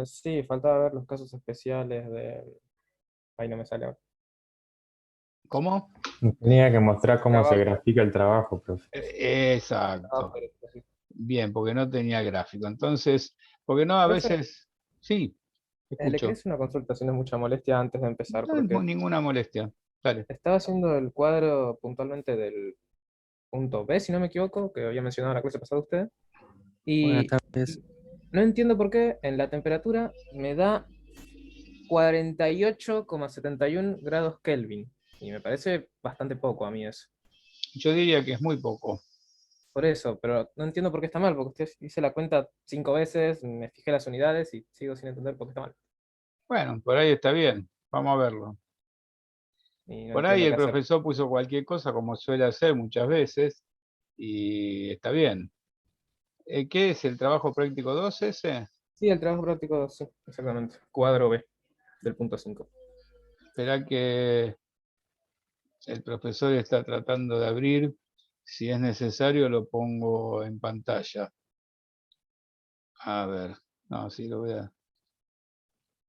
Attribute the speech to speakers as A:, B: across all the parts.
A: Sí, faltaba ver los casos especiales de... Ahí no me sale ahora.
B: ¿Cómo?
C: Tenía que mostrar cómo se
A: Trabajo.
C: grafica el trabajo, profe.
A: Eso, trabajo
B: Exacto.
A: de específico.
B: Bien, porque no tenía gráfico. Entonces, porque no, a
A: Profe,
B: veces, sí,
A: le quería
B: escucho.
A: hacer una consulta si no es mucha molestia antes de empezar,
B: No es
A: porque
B: ninguna molestia. Dale.
A: estaba haciendo el cuadro puntualmente del punto B, si no me equivoco, que había mencionado en la clase pasada usted,
D: Buenas
A: y
D: tardes.
A: no entiendo por qué en la temperatura me da 48,71 grados Kelvin, y me parece bastante poco a mí eso.
B: Yo diría que es muy poco.
A: Por eso, pero no entiendo por qué está mal, porque usted hice la cuenta 5 veces, me fijé las unidades y sigo sin entender por qué está mal.
B: Bueno, por ahí está bien. Vamos a verlo.
A: Y no
B: Por ahí
A: entiendo
B: el
A: qué hacer.
B: profesor puso cualquier cosa, como suele hacer muchas veces, y está bien. ¿Qué es el trabajo práctico 2 ese?
A: Sí, el trabajo práctico, sí, exactamente. Cuadro B del punto 5.
B: Espera que el profesor está tratando de abrir. Si es necesario, lo pongo en pantalla. A ver, no, sí,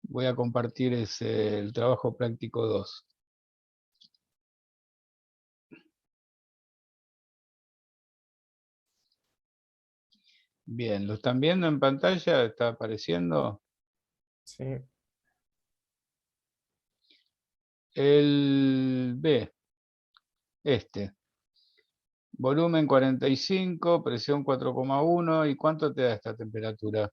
B: voy a compartir el trabajo práctico 2. Bien, ¿lo están viendo en pantalla? ¿Está apareciendo?
A: Sí.
B: El B, este. Volumen 45, presión 4,1. ¿Y cuánto te da esta temperatura?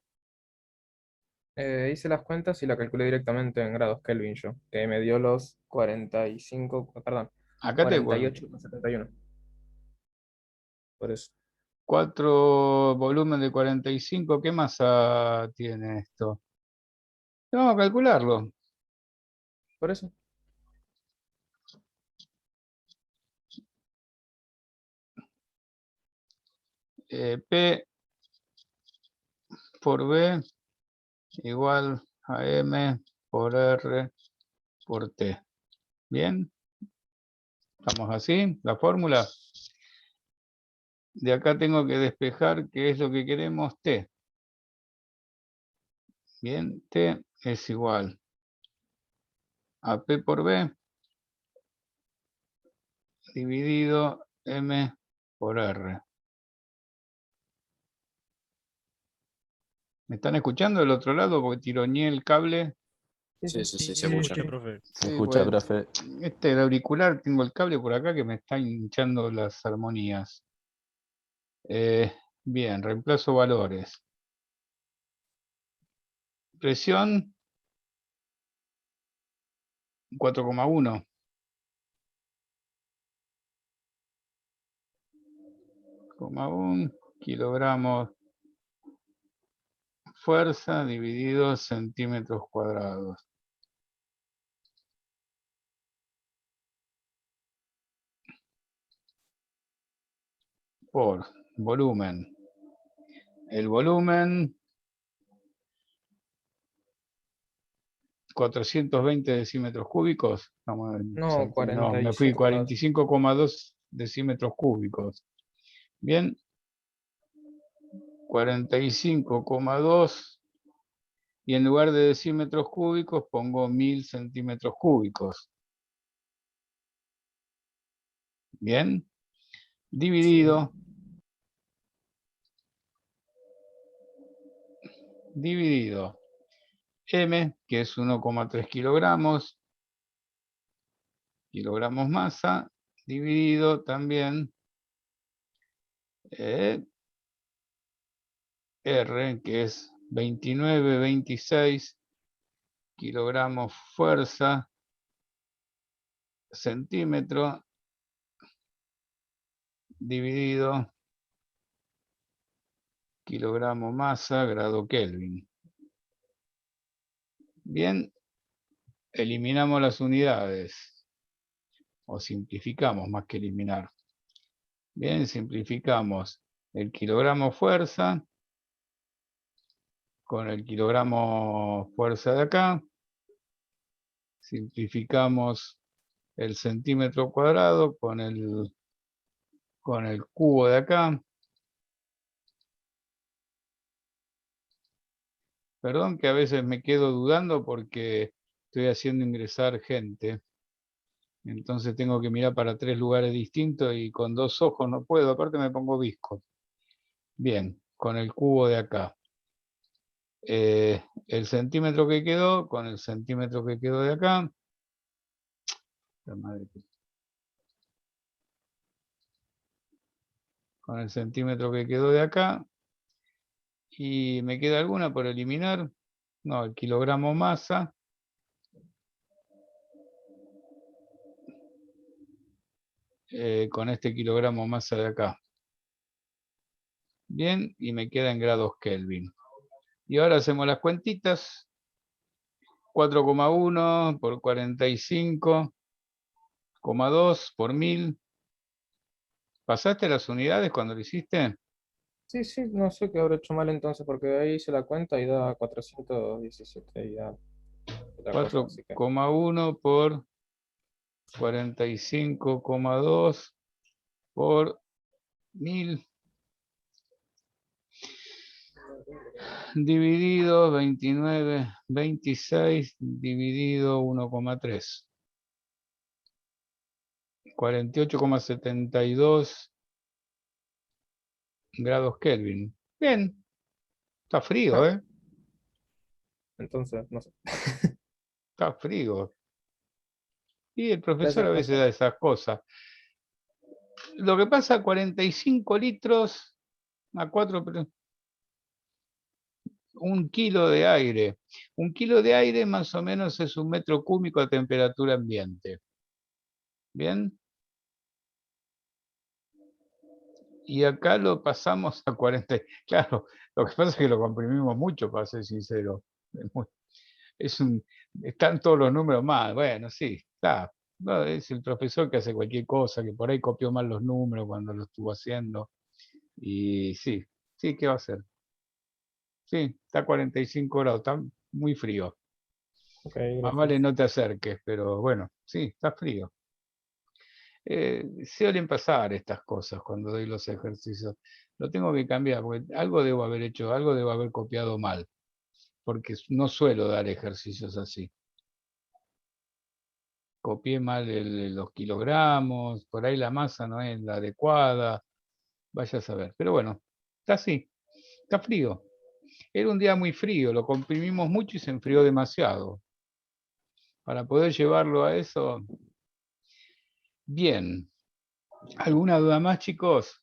A: Hice las cuentas y la calculé directamente en grados Kelvin yo, que me dio los 45, perdón,
B: Acá te bueno,
A: 48,71. Por eso.
B: 4 volumen de 45. ¿Qué masa tiene esto? Vamos a calcularlo.
A: Por eso.
B: P por B igual a M por R por T. Bien, estamos así, la fórmula. De acá tengo que despejar qué es lo que queremos, T. Bien, T es igual a P por B dividido M por R. ¿Me están escuchando del otro lado? Porque tironeé el cable.
A: Sí,
D: Sí,
A: sí.
D: sí, sí, se
A: Sí, sí,
D: escucha.
A: sí.
E: Profe.
D: Se
B: Sí,
D: escucha,
B: bueno,
D: profe.
B: el auricular, tengo el cable por acá que me está hinchando las armonías. Bien, reemplazo valores. Presión 4,1. 1 kilogramos. Fuerza dividido centímetros cuadrados. Por volumen. El volumen 420 decímetros cúbicos. Vamos
A: No,
B: no, me fui
A: 45,2.
B: 45,2 decímetros cúbicos. Bien, 45,2 y en lugar de decímetros cúbicos pongo 1000 centímetros cúbicos. Bien,
A: Sí.
B: dividido M, que es 1,3 kilogramos masa, dividido también R, que es 29,26 kilogramos fuerza, centímetro, dividido kilogramo masa, grado Kelvin. Bien, eliminamos las unidades, o simplificamos más que eliminar. Bien, simplificamos el kilogramo fuerza con el kilogramo fuerza de acá. Simplificamos el centímetro cuadrado con el cubo de acá. Perdón que a veces me quedo dudando porque estoy haciendo ingresar gente. Entonces tengo que mirar para 3 lugares distintos y con 2 ojos no puedo. Aparte me pongo visco. Bien, con el cubo de acá. El centímetro que quedó con el centímetro que quedó de acá. La madre que- Con el centímetro que quedó de acá. Y me queda alguna por eliminar. No, el kilogramo masa. Con este kilogramo masa de acá. Bien, y me queda en grados Kelvin. Y ahora hacemos las cuentitas. 4,1 por 45,2 por 1000. ¿Pasaste las unidades cuando lo hiciste?
A: Sí, sí, no sé qué habré hecho mal entonces, porque ahí hice la cuenta y da 417 y da otra cosa, así que
B: 4,1 por 45,2 por 1000 dividido 29, 26 dividido 1,3. 48,72 grados Kelvin. Bien, está frío,
A: ah,
B: ¿eh?
A: entonces, no sé.
B: Está frío. Y el profesor
A: Gracias,
B: a veces
A: profe.
B: da esas cosas. Lo que pasa, 45 litros a 4, 1 kilo de aire. 1 kilo de aire más o menos es 1 metro cúbico a temperatura ambiente. ¿Bien? Y acá lo pasamos a 40. Claro, lo que pasa es que lo comprimimos mucho, para ser sincero. Están todos los números mal. Bueno, sí, está. No, es el profesor que hace cualquier cosa, que por ahí copió mal los números cuando lo estuvo haciendo. Y sí, sí, ¿qué va a hacer? Sí, está a 45 grados, está muy frío.
A: Ok,
B: Más vale
A: gracias.
B: no te acerques, pero bueno, sí, está frío. Suelen pasar estas cosas cuando doy los ejercicios. Lo tengo que cambiar, porque algo debo haber hecho, algo debo haber copiado mal, porque no suelo dar ejercicios así. Copié mal los kilogramos, por ahí la masa no es la adecuada, vaya a saber. Pero bueno, está así, está frío. Era un día muy frío, lo comprimimos mucho y se enfrió demasiado. Para poder llevarlo a eso, bien. ¿Alguna duda más, chicos?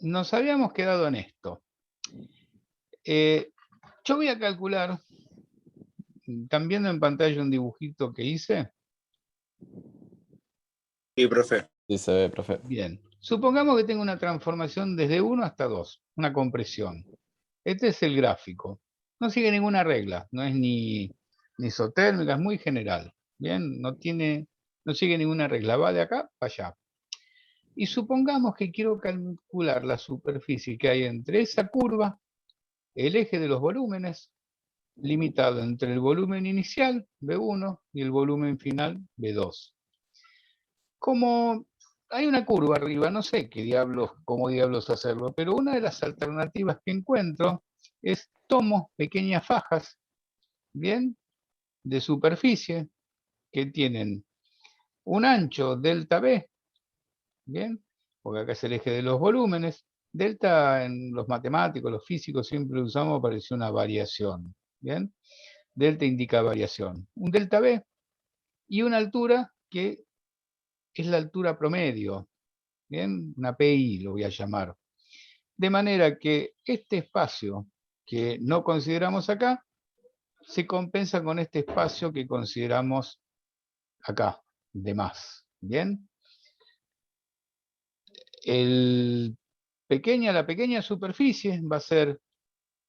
B: Nos habíamos quedado en esto. Yo voy a calcular, ¿están viendo en pantalla un dibujito que hice?
D: Sí, profe.
C: Sí se ve, profe.
B: Bien. Supongamos que tengo una transformación desde 1 hasta 2, una compresión. Este es el gráfico. No sigue ninguna regla, no es ni isotérmica, es muy general. Bien, no sigue ninguna regla, va de acá para allá. Y supongamos que quiero calcular la superficie que hay entre esa curva, el eje de los volúmenes, limitado entre el volumen inicial, B1, y el volumen final, B2. Como hay una curva arriba, no sé cómo diablos hacerlo, pero una de las alternativas que encuentro es tomo pequeñas fajas, ¿bien? De superficie que tienen un ancho delta B, ¿bien? Porque acá es el eje de los volúmenes. Delta en los matemáticos, los físicos siempre usamos para decir una variación, ¿bien? Delta indica variación. Un delta B y una altura que es la altura promedio, ¿bien? Una PI lo voy a llamar. De manera que este espacio que no consideramos acá, se compensa con este espacio que consideramos acá, de más. ¿Bien? La pequeña superficie va a ser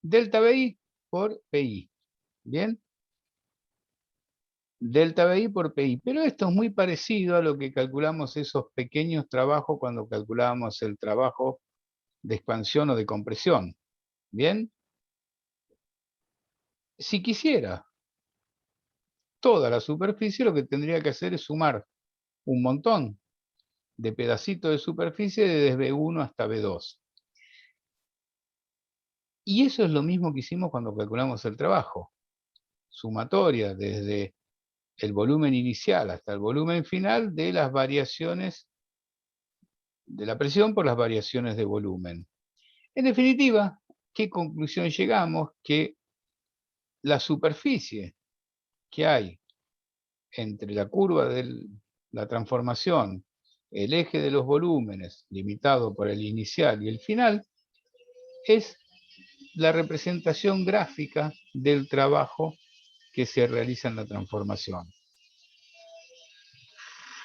B: delta BI por PI. ¿Bien? Delta BI por PI. Pero esto es muy parecido a lo que calculamos esos pequeños trabajos cuando calculábamos el trabajo de expansión o de compresión. ¿Bien? Si quisiera toda la superficie, lo que tendría que hacer es sumar un montón de pedacitos de superficie desde B1 hasta B2. Y eso es lo mismo que hicimos cuando calculamos el trabajo. Sumatoria desde el volumen inicial hasta el volumen final de las variaciones de la presión por las variaciones de volumen. En definitiva, ¿qué conclusión llegamos? Que la superficie que hay entre la curva de la transformación, el eje de los volúmenes, limitado por el inicial y el final, es la representación gráfica del trabajo que se realiza en la transformación.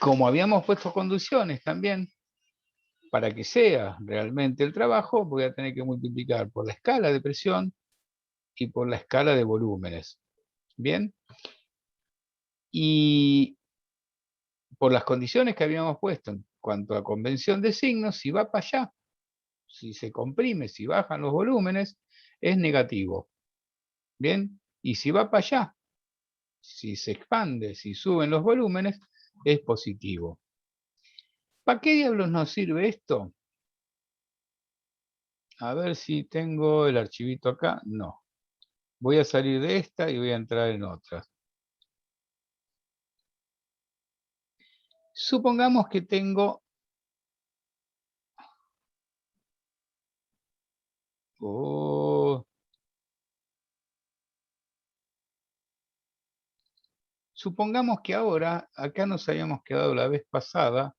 B: Como habíamos puesto condiciones también, para que sea realmente el trabajo, voy a tener que multiplicar por la escala de presión y por la escala de volúmenes. ¿Bien? Y por las condiciones que habíamos puesto en cuanto a convención de signos, si va para allá, si se comprime, si bajan los volúmenes, es negativo. ¿Bien? Y si va para allá, si se expande, si suben los volúmenes, es positivo. ¿Para qué diablos nos sirve esto? A ver si tengo el archivito acá. No. Voy a salir de esta y voy a entrar en otra. Supongamos que tengo... Supongamos que ahora, acá nos habíamos quedado la vez pasada,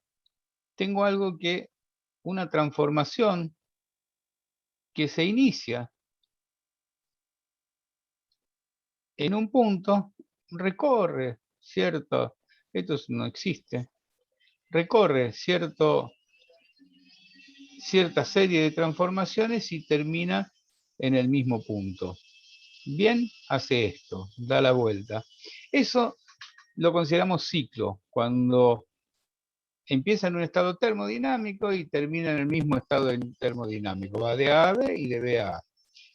B: tengo algo que, una transformación que se inicia en un punto, recorre cierto, esto no existe, recorre cierta serie de transformaciones y termina en el mismo punto. Bien, hace esto, da la vuelta. Eso lo consideramos ciclo, cuando empieza en un estado termodinámico y termina en el mismo estado termodinámico. Va de A a B y de B a A.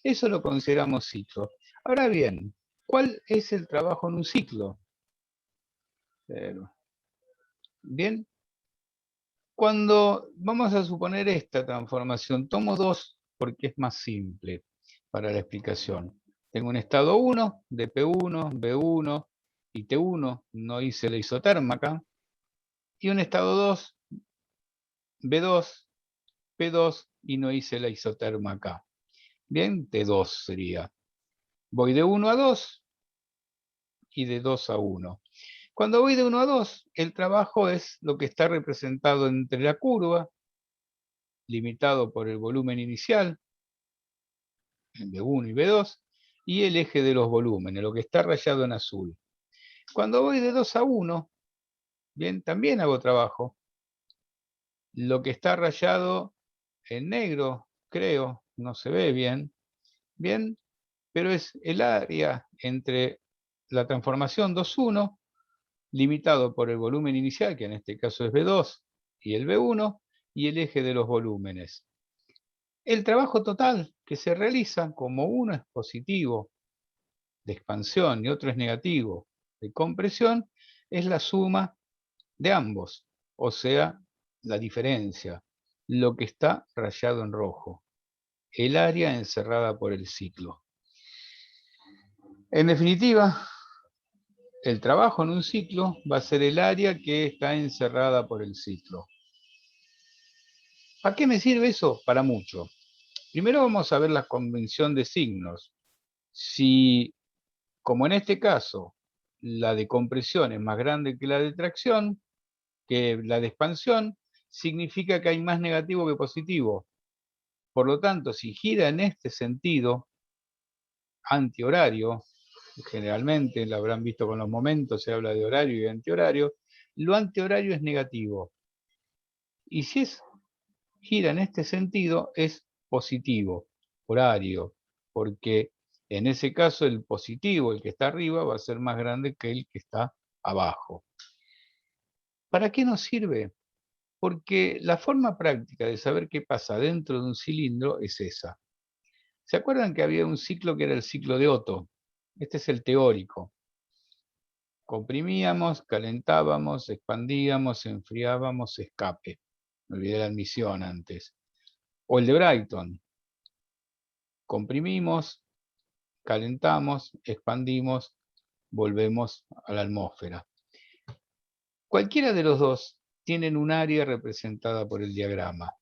B: Eso lo consideramos ciclo. Ahora bien, ¿cuál es el trabajo en un ciclo? Bien, cuando vamos a suponer esta transformación, tomo dos porque es más simple para la explicación. Tengo un estado 1 de P1, B1 y T1, no hice la isoterma acá, y un estado 2, B2, P2 y no hice la isoterma acá. Bien, T2 sería. Voy de 1 a 2 y de 2 a 1. Cuando voy de 1 a 2, el trabajo es lo que está representado entre la curva, limitado por el volumen inicial, en B1 y B2, y el eje de los volúmenes, lo que está rayado en azul. Cuando voy de 2 a 1, bien, también hago trabajo. Lo que está rayado en negro, creo, no se ve bien, bien, pero es el área entre la transformación 2,1, limitado por el volumen inicial, que en este caso es B2, y el B1, y el eje de los volúmenes. El trabajo total que se realiza, como uno es positivo de expansión y otro es negativo de compresión, es la suma de ambos, o sea, la diferencia, lo que está rayado en rojo, el área encerrada por el ciclo. En definitiva, el trabajo en un ciclo va a ser el área que está encerrada por el ciclo. ¿Para qué me sirve eso? Para mucho. Primero vamos a ver la convención de signos. Si, como en este caso, la de compresión es más grande que la de tracción, que la de expansión, significa que hay más negativo que positivo. Por lo tanto, si gira en este sentido, antihorario, generalmente lo habrán visto con los momentos, se habla de horario y antihorario, lo antihorario es negativo. Y si gira en este sentido, es positivo, horario, porque en ese caso el positivo, el que está arriba, va a ser más grande que el que está abajo. ¿Para qué nos sirve? Porque la forma práctica de saber qué pasa dentro de un cilindro es esa. ¿Se acuerdan que había un ciclo que era el ciclo de Otto? Este es el teórico. Comprimíamos, calentábamos, expandíamos, enfriábamos, escape. Me olvidé la admisión antes. O el de Brayton. comprimimos, calentamos, expandimos, volvemos a la atmósfera. Cualquiera de los dos tienen un área representada por el diagrama.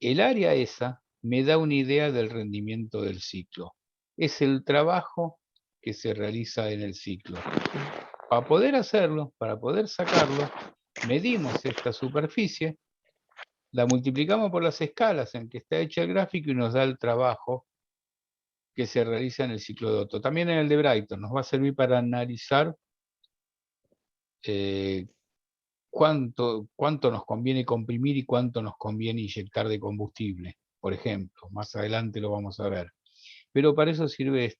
B: El área esa me da una idea del rendimiento del ciclo. Es el trabajo que se realiza en el ciclo. Para poder hacerlo, para poder sacarlo, medimos esta superficie, la multiplicamos por las escalas en que está hecho el gráfico y nos da el trabajo que se realiza en el ciclo de Otto. También en el de Brighton nos va a servir para analizar cuánto nos conviene comprimir y cuánto nos conviene inyectar de combustible, por ejemplo. Más adelante lo vamos a ver. Pero para eso sirve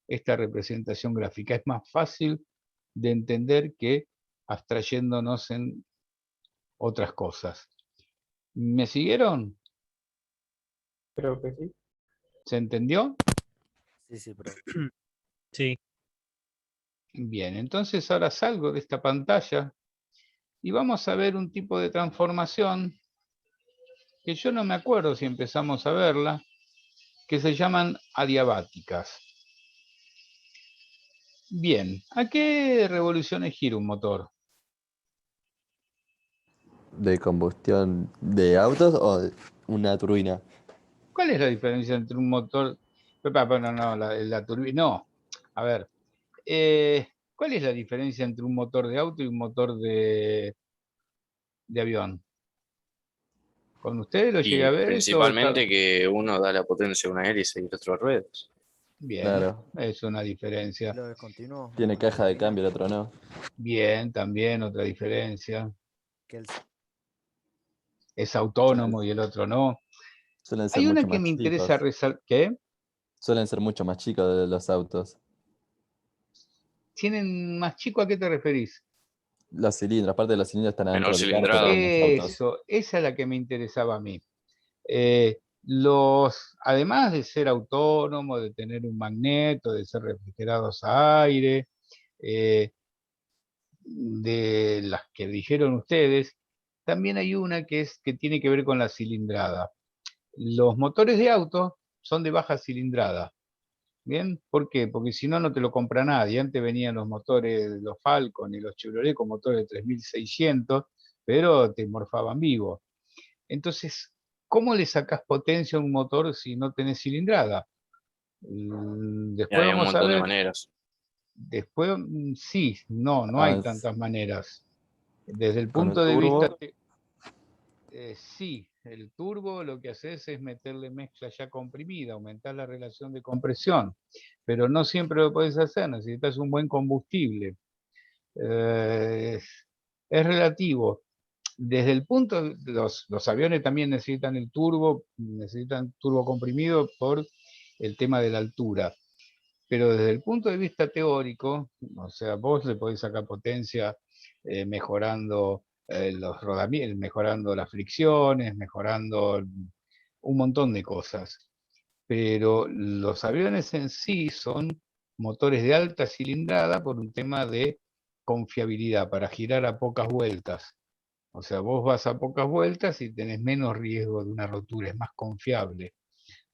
B: esta representación gráfica. Es más fácil de entender que abstrayéndonos en otras cosas. ¿Me siguieron?
A: Creo que sí.
B: ¿Se entendió?
D: Sí, profe.
E: Sí.
B: Bien, entonces ahora salgo de esta pantalla y vamos a ver un tipo de transformación que yo no me acuerdo si empezamos a verla, que se llaman adiabáticas. Bien, ¿a qué revoluciones gira un motor?
F: ¿De combustión de autos o de una turbina?
B: ¿Cuál es la diferencia entre un motor? No, la turbina. No, a ver. ¿Cuál es la diferencia entre un motor de auto y un motor de avión? ¿Con ustedes lo llegué
G: Y
B: a ver?
G: principalmente que uno da la potencia a una hélice y el otro a ruedas.
B: Bien,
F: Claro.
B: es una diferencia.
D: Lo descontinuo.
F: Tiene caja de cambio, el otro no.
B: Bien, también otra diferencia.
D: Que el
B: Es autónomo y el otro no.
F: Suelen ser
B: Hay una
F: mucho
B: que
F: más
B: me
F: chicos.
B: interesa resaltar. ¿Qué?
F: Suelen ser mucho más chicos de los autos.
B: ¿Tienen más chico? ¿A qué te referís?
F: Los cilindros, aparte de los cilindros están
G: Menor
F: adentro del cárter
G: cilindrada.
F: de los autos.
B: Eso, esa es la que me interesaba a mí. Además de ser autónomo, de tener un magneto, de ser refrigerados a aire, de las que dijeron ustedes, también hay una que tiene que ver con la cilindrada. Los motores de auto son de baja cilindrada. ¿Bien? ¿Por qué? Porque si no, no te lo compra nadie. Antes venían los motores, los Falcon y los Chevrolet con motores de 3600, pero te morfaban vivo. Entonces, ¿cómo le sacás potencia a un motor si no tenés cilindrada?
G: Y
B: Después
G: hay un
B: vamos a
G: montón de
B: ver.
G: maneras.
B: Después, sí, no hay tantas maneras. Desde el
F: Con el
B: punto de vista...
F: turbo.
B: Sí, el turbo lo que haces es meterle mezcla ya comprimida, aumentar la relación de compresión, pero no siempre lo puedes hacer, necesitas un buen combustible. Es relativo. Desde el punto, los aviones también necesitan el turbo, necesitan turbo comprimido por el tema de la altura. Pero desde el punto de vista teórico, o sea, vos le podés sacar potencia mejorando los rodamientos, mejorando las fricciones, mejorando un montón de cosas. Pero los aviones en sí son motores de alta cilindrada por un tema de confiabilidad, para girar a pocas vueltas. O sea, vos vas a pocas vueltas y tenés menos riesgo de una rotura, es más confiable.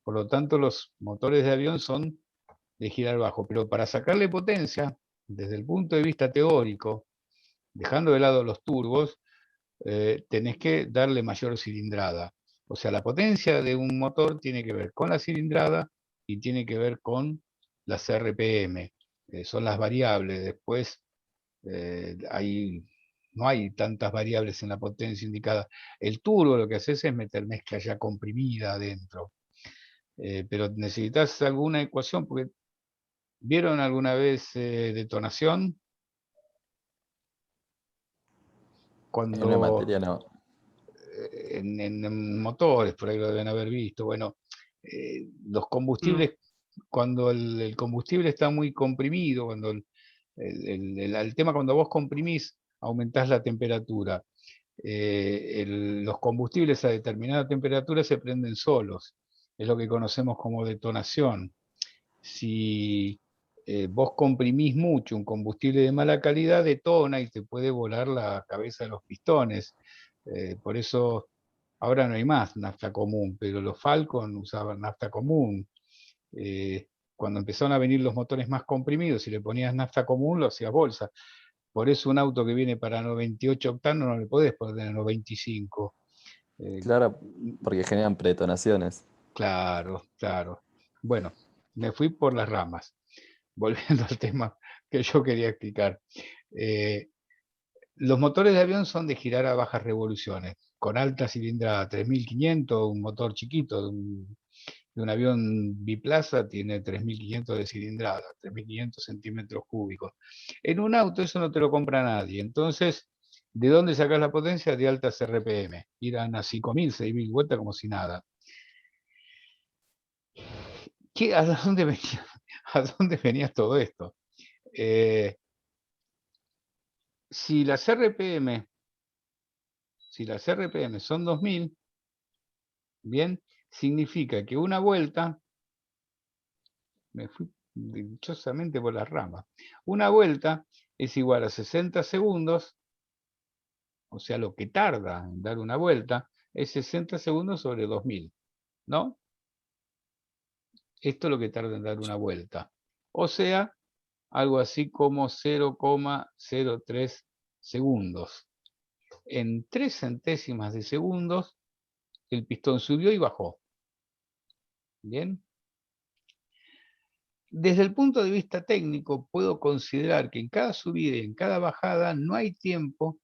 B: Por lo tanto, los motores de avión son de girar bajo, pero para sacarle potencia, desde el punto de vista teórico, dejando de lado los turbos, tenés que darle mayor cilindrada. O sea, la potencia de un motor tiene que ver con la cilindrada y tiene que ver con las RPM, son las variables. Después no hay tantas variables en la potencia indicada. El turbo lo que haces es meter mezcla ya comprimida adentro. Pero necesitas alguna ecuación, porque ¿vieron alguna vez detonación?
F: En una
B: Cuando
F: materia no.
B: en motores, por ahí lo deben haber visto. Bueno, los combustibles, cuando el combustible está muy comprimido, cuando el tema cuando vos comprimís, aumentás la temperatura. Los combustibles a determinada temperatura se prenden solos. Es lo que conocemos como detonación. Si vos comprimís mucho un combustible de mala calidad, detona y te puede volar la cabeza de los pistones. Por eso Ahora no hay más nafta común, pero los Falcon usaban nafta común. Cuando empezaron a venir los motores más comprimidos, si le ponías nafta común, lo hacías bolsa. Por eso un auto que viene para 98 octanos no le podés poner 95.
F: Claro, porque generan predetonaciones.
B: Claro, claro. Bueno, me fui por las ramas. Volviendo al tema que yo quería explicar. Los motores de avión son de girar a bajas revoluciones, con alta cilindrada, 3500, un motor chiquito de un avión biplaza tiene 3500 de cilindrada, 3500 centímetros cúbicos. En un auto eso no te lo compra nadie. Entonces, ¿de dónde sacas la potencia? De altas RPM. Irán a 5000, 6000 vueltas como si nada. ¿A dónde venía, a dónde venía todo esto? Si las RPM son 2000, bien, significa que una vuelta, me fui dichosamente por las ramas, una vuelta es igual a 60 segundos, o sea, lo que tarda en dar una vuelta es 60 segundos sobre 2000, ¿no? Esto es lo que tarda en dar una vuelta. O sea, algo así como 0,03 segundos. En 3 centésimas de segundos, el pistón subió y bajó. ¿Bien? Desde el punto de vista técnico, puedo considerar que en cada subida y en cada bajada no hay tiempo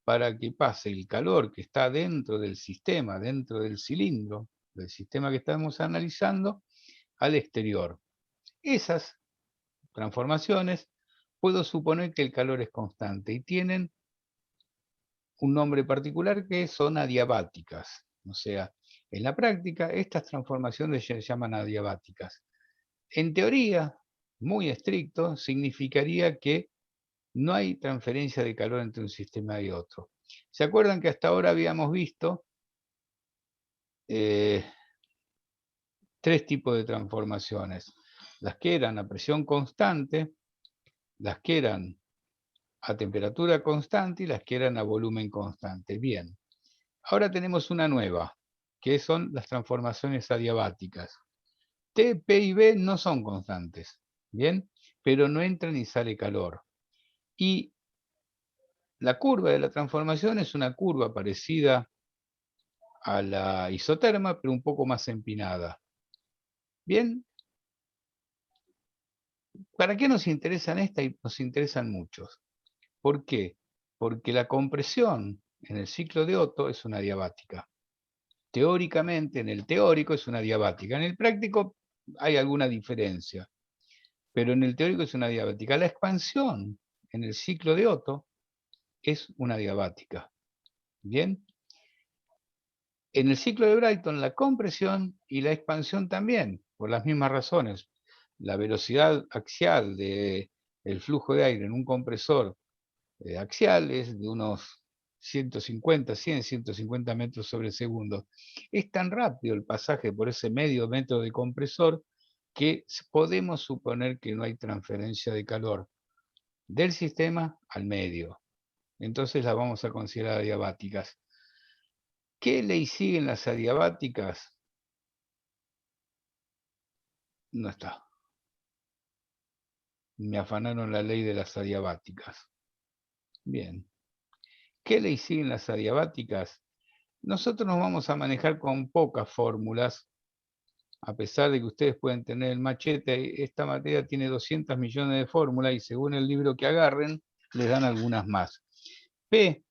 B: para que pase el calor que está dentro del sistema, dentro del cilindro, del sistema que estamos analizando, al exterior. Esas transformaciones, puedo suponer que el calor es constante y tienen un nombre particular que son adiabáticas. O sea, en la práctica, estas transformaciones se llaman adiabáticas. En teoría, muy estricto, significaría que no hay transferencia de calor entre un sistema y otro. ¿Se acuerdan que hasta ahora habíamos visto 3 tipos de transformaciones? Las que eran a presión constante, las que eran a temperatura constante y las que eran a volumen constante. Bien, ahora tenemos una nueva, que son las transformaciones adiabáticas. T, P y B no son constantes, ¿bien? Pero no entra ni sale calor. Y la curva de la transformación es una curva parecida a la isoterma, pero un poco más empinada. ¿Bien? ¿Para qué nos interesan estas? Y nos interesan muchos. ¿Por qué? Porque la compresión en el ciclo de Otto es una adiabática. Teóricamente, en el teórico es una adiabática. En el práctico hay alguna diferencia, pero en el teórico es una adiabática. La expansión en el ciclo de Otto es una adiabática. ¿Bien? En el ciclo de Brayton, la compresión y la expansión también, por las mismas razones. La velocidad axial del flujo de aire en un compresor axial es de unos 150, 100, 150 metros sobre segundo. Es tan rápido el pasaje por ese medio metro de compresor que podemos suponer que no hay transferencia de calor del sistema al medio. Entonces las vamos a considerar adiabáticas. ¿Qué ley siguen las adiabáticas? No está. Me afanaron la ley de las adiabáticas. Bien. ¿Qué ley siguen las adiabáticas? Nosotros nos vamos a manejar con pocas fórmulas, a pesar de que ustedes pueden tener el machete. Esta materia tiene 200 millones de fórmulas y según el libro que agarren, les dan algunas más. P,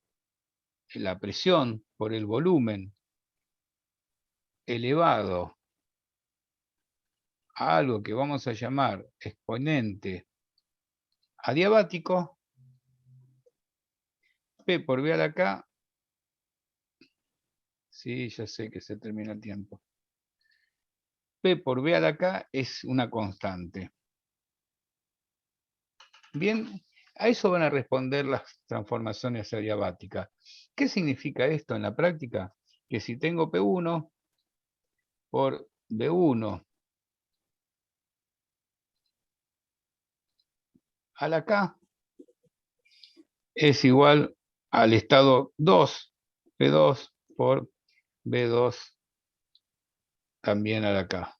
B: la presión por el volumen elevado a algo que vamos a llamar exponente adiabático, P por B a la K, sí, ya sé que se termina el tiempo. P por B a la K es una constante. Bien, a eso van a responder las transformaciones adiabáticas. ¿Qué significa esto en la práctica? Que si tengo P1 por B1 a la K es igual al estado 2, P2 por B2 también a la K.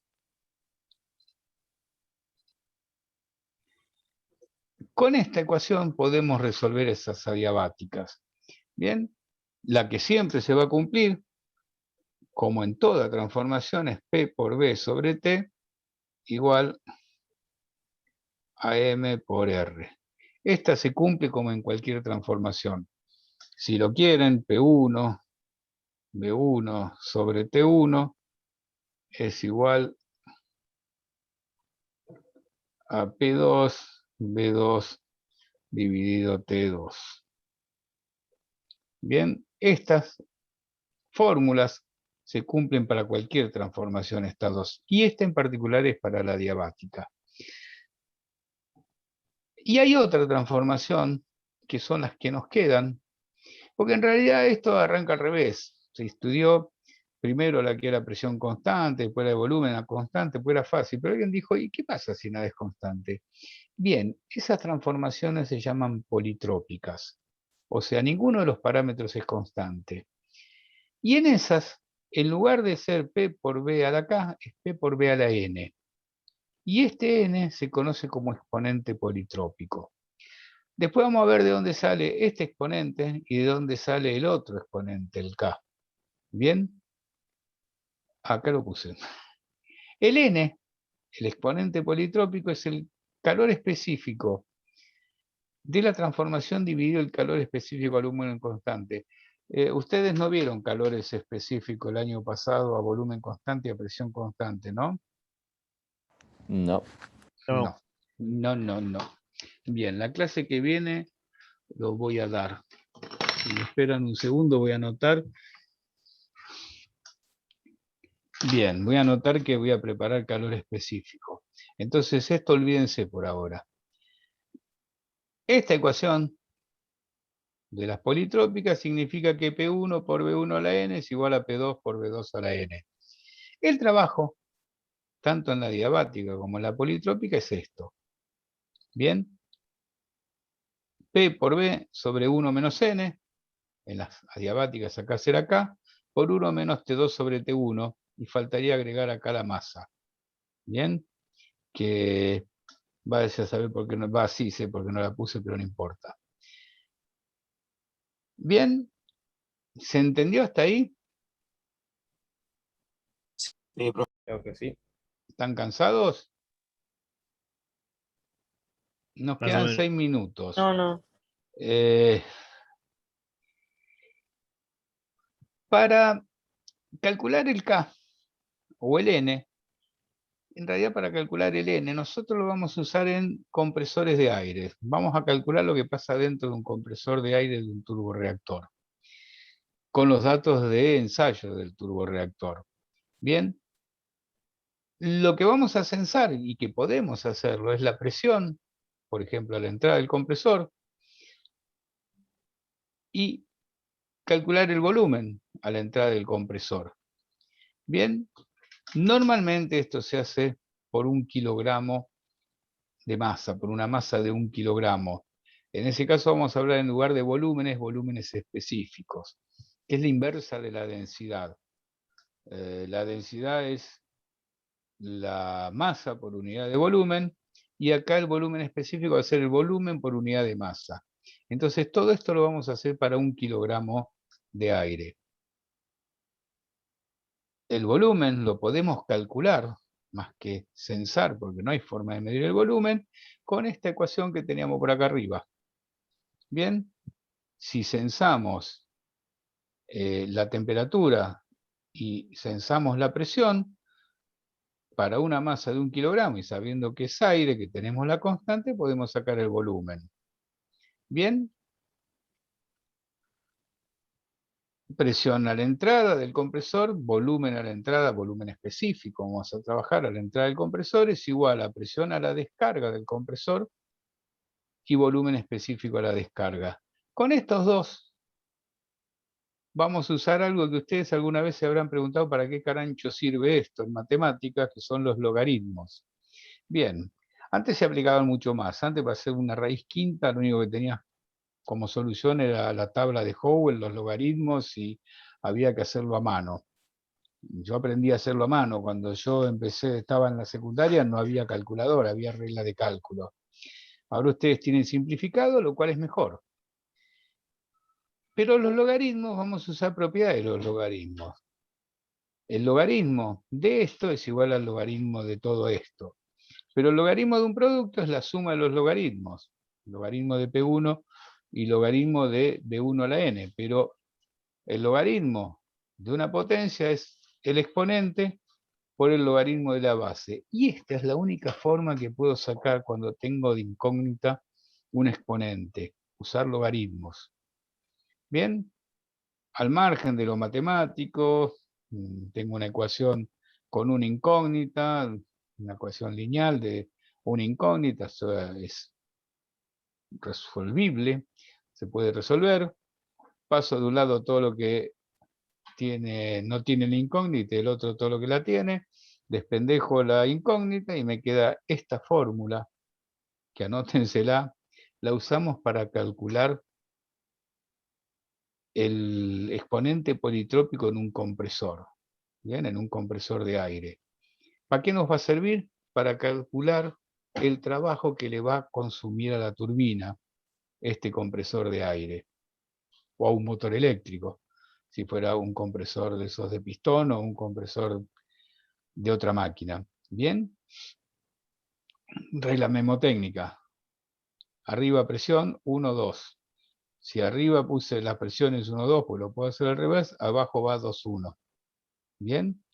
B: Con esta ecuación podemos resolver esas adiabáticas. Bien, la que siempre se va a cumplir, como en toda transformación, es P por B sobre T igual a M por R. Esta se cumple como en cualquier transformación. Si lo quieren, P1, B1 sobre T1 es igual a P2, B2 dividido T2. Bien, estas fórmulas se cumplen para cualquier transformación estados, y esta en particular es para la adiabática. Y hay otra transformación, que son las que nos quedan, porque en realidad esto arranca al revés. Se estudió primero la que era presión constante, después la de volumen a constante, pues era fácil, pero alguien dijo, ¿y qué pasa si nada es constante? Bien, esas transformaciones se llaman politrópicas, o sea, ninguno de los parámetros es constante. Y en esas, en lugar de ser P por B a la K, es P por B a la N. Y este N se conoce como exponente politrópico. Después vamos a ver de dónde sale este exponente y de dónde sale el otro exponente, el K. ¿Bien? Acá lo puse. El N, el exponente politrópico, es el calor específico de la transformación dividido el calor específico al volumen constante. Ustedes no vieron calores específicos el año pasado a volumen constante y a presión constante, ¿no?
F: No.
B: No, no, no, no. Bien, la clase que viene lo voy a dar. Si me esperan un segundo, voy a anotar. Bien, voy a anotar que voy a preparar calor específico. Entonces, esto olvídense por ahora. Esta ecuación de las politrópicas significa que P1 por B1 a la N es igual a P2 por B2 a la N. El trabajo, tanto en la adiabática como en la politrópica, es esto. Bien. P por B sobre 1 menos N, en las adiabáticas acá será K, por 1 menos T2 sobre T1, y faltaría agregar acá la masa. Bien, que vaya a saber por qué no, sí sé por qué no la puse, pero no importa. Bien, ¿se entendió hasta ahí?
A: Sí, profe. Creo que sí.
B: ¿Están cansados? Nos
E: Más o
B: quedan
E: menos.
B: 6 minutos.
H: No.
B: Para calcular el K o el N, en realidad para calcular el N, nosotros lo vamos a usar en compresores de aire. Vamos a calcular lo que pasa dentro de un compresor de aire de un turborreactor, con los datos de ensayo del turborreactor. Bien, lo que vamos a censar y que podemos hacerlo es la presión, por ejemplo, a la entrada del compresor, y calcular el volumen a la entrada del compresor. Bien, normalmente esto se hace por 1 kilogramo de masa, por una masa de 1 kilogramo. En ese caso vamos a hablar en lugar de volúmenes, volúmenes específicos, que es la inversa de la densidad. La densidad es la masa por unidad de volumen, y acá el volumen específico va a ser el volumen por unidad de masa. Entonces todo esto lo vamos a hacer para 1 kilogramo de aire. El volumen lo podemos calcular, más que censar, porque no hay forma de medir el volumen, con esta ecuación que teníamos por acá arriba. Bien, si censamos la temperatura y censamos la presión, para una masa de 1 kilogramo y sabiendo que es aire, que tenemos la constante, podemos sacar el volumen. Bien. Presión a la entrada del compresor, volumen a la entrada, volumen específico, vamos a trabajar a la entrada del compresor, es igual a presión a la descarga del compresor y volumen específico a la descarga. Con estos dos vamos a usar algo que ustedes alguna vez se habrán preguntado para qué carancho sirve esto en matemáticas, que son los logaritmos. Bien, antes se aplicaban mucho más. Antes, para hacer una raíz quinta, lo único que tenía como solución era la tabla de Howell, los logaritmos, y había que hacerlo a mano. Yo aprendí a hacerlo a mano. Cuando yo estaba en la secundaria, no había calculadora, había regla de cálculo. Ahora ustedes tienen simplificado, lo cual es mejor. Pero los logaritmos, vamos a usar propiedades de los logaritmos. El logaritmo de esto es igual al logaritmo de todo esto. Pero el logaritmo de un producto es la suma de los logaritmos. Logaritmo de P1 y logaritmo de B1 a la n. Pero el logaritmo de una potencia es el exponente por el logaritmo de la base. Y esta es la única forma que puedo sacar cuando tengo de incógnita un exponente. Usar logaritmos. Bien, al margen de lo matemático, tengo una ecuación con una incógnita, una ecuación lineal de una incógnita, eso es resolvible, se puede resolver. Paso de un lado todo lo que no tiene la incógnita y del otro todo lo que la tiene, despendejo la incógnita y me queda esta fórmula, que anótensela, la usamos para calcular el exponente politrópico en un compresor, ¿bien? En un compresor de aire. ¿Para qué nos va a servir? Para calcular el trabajo que le va a consumir a la turbina este compresor de aire, o a un motor eléctrico, si fuera un compresor de esos de pistón o un compresor de otra máquina. ¿Bien? Regla memotécnica. Arriba presión 1, 2. Si arriba puse las presiones 1, 2, pues lo puedo hacer al revés, abajo va 2, 1. ¿Bien?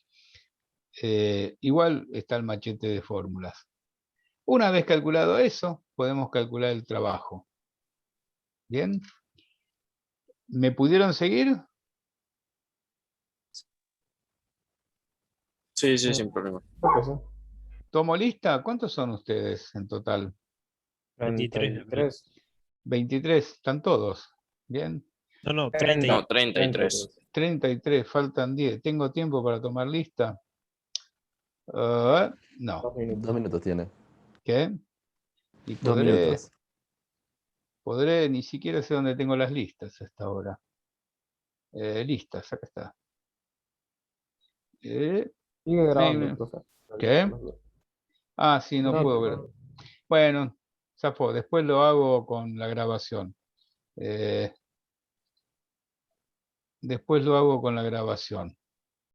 B: Igual está el machete de fórmulas. Una vez calculado eso, podemos calcular el trabajo. ¿Bien? ¿Me pudieron seguir?
G: Sí, sí, sin problema.
A: Creo que sí.
B: ¿Tomo lista? ¿Cuántos son ustedes en total?
A: 23.
B: 23, ¿están todos? ¿Bien?
E: No,
A: 30.
G: No, 33.
B: 33, faltan 10. ¿Tengo tiempo para tomar lista? No.
A: 2 minutos.
F: 2 minutos tiene.
B: ¿Qué? Y
F: 2 minutos.
B: podré, ni siquiera sé dónde tengo las listas hasta ahora. Listas, acá está.
A: Sigue grabando, profe.
B: ¿Qué? Ah, sí, no puedo ver. Bueno, zafó, después lo hago con la grabación. Después lo hago con la grabación.